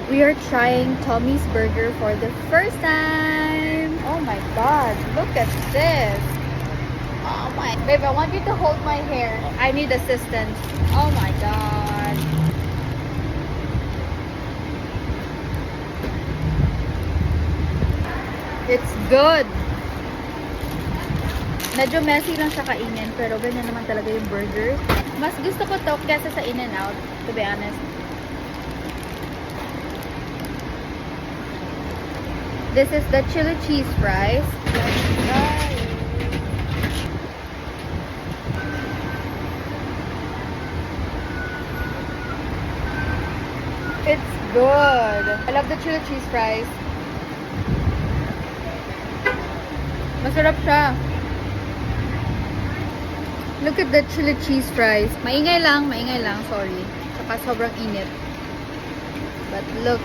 We are trying Tommy's Burger for the first time. Oh my god, look at this. Oh my, babe, I want you to hold my hair. I need assistance. Oh my god. It's good. Medyo messy lang siya kainin, pero ganyan naman talaga yung burger. Mas gusto ko to kesa sa In-N-Out, to be honest. This is the chili cheese fries. It's good. I love the chili cheese fries. Masarap siya. Look at the chili cheese fries. Maingay lang, sorry. Saka sobrang init. But look.